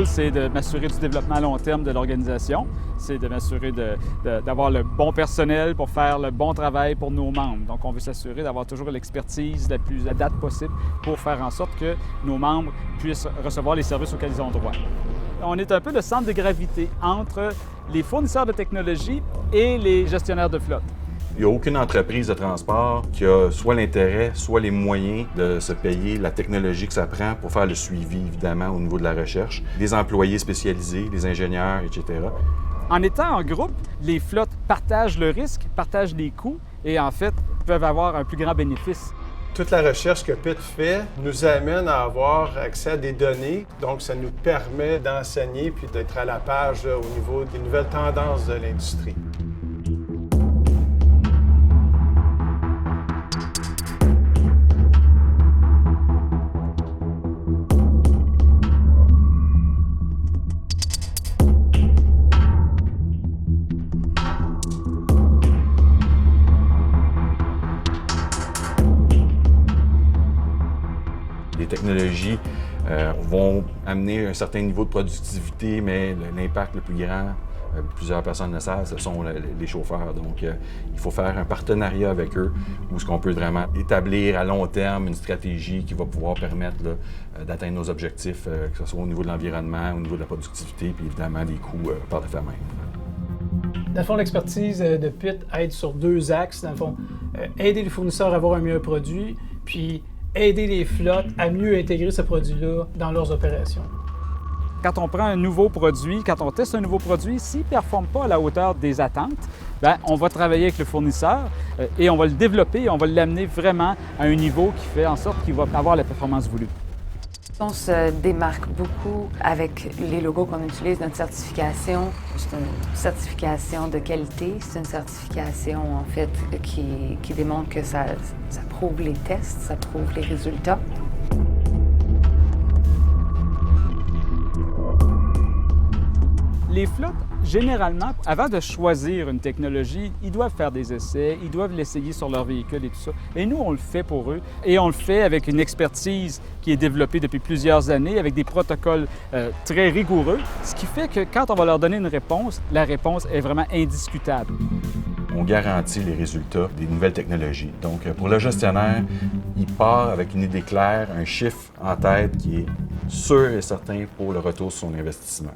c'est de m'assurer du développement à long terme de l'organisation. C'est de m'assurer d'avoir le bon personnel pour faire le bon travail pour nos membres. Donc, on veut s'assurer d'avoir toujours l'expertise la plus adapte possible pour faire en sorte que nos membres puissent recevoir les services auxquels ils ont droit. On est un peu le centre de gravité entre les fournisseurs de technologie et les gestionnaires de flotte. Il n'y a aucune entreprise de transport qui a soit l'intérêt, soit les moyens de se payer la technologie que ça prend pour faire le suivi, évidemment, au niveau de la recherche. Des employés spécialisés, des ingénieurs, etc. En étant en groupe, les flottes partagent le risque, partagent les coûts et, en fait, peuvent avoir un plus grand bénéfice. Toute la recherche que PIT fait nous amène à avoir accès à des données. Donc, ça nous permet d'enseigner puis d'être à la page au niveau des nouvelles tendances de l'industrie. Les technologies vont amener un certain niveau de productivité, mais l'impact le plus grand, plusieurs personnes le savent, ce sont les chauffeurs. Donc, il faut faire un partenariat avec eux où on peut vraiment établir à long terme une stratégie qui va pouvoir permettre d'atteindre nos objectifs, que ce soit au niveau de l'environnement, au niveau de la productivité, puis évidemment des coûts par le fait même. Dans le fond, l'expertise de PIT aide sur deux axes. Dans le fond, aider les fournisseurs à avoir un meilleur produit, puis aider les flottes à mieux intégrer ce produit-là dans leurs opérations. Quand on prend un nouveau produit, quand on teste un nouveau produit, s'il ne performe pas à la hauteur des attentes, bien, on va travailler avec le fournisseur et on va le développer et on va l'amener vraiment à un niveau qui fait en sorte qu'il va avoir la performance voulue. On se démarque beaucoup avec les logos qu'on utilise. Notre certification, c'est une certification de qualité. C'est une certification, en fait, qui démontre que ça prouve les tests, ça prouve les résultats. Les flottes, généralement, avant de choisir une technologie, ils doivent faire des essais, ils doivent l'essayer sur leur véhicule et tout ça. Et nous, on le fait pour eux. Et on le fait avec une expertise qui est développée depuis plusieurs années, avec des protocoles très rigoureux, ce qui fait que quand on va leur donner une réponse, la réponse est vraiment indiscutable. On garantit les résultats des nouvelles technologies. Donc, pour le gestionnaire, il part avec une idée claire, un chiffre en tête qui est sûr et certain pour le retour sur son investissement.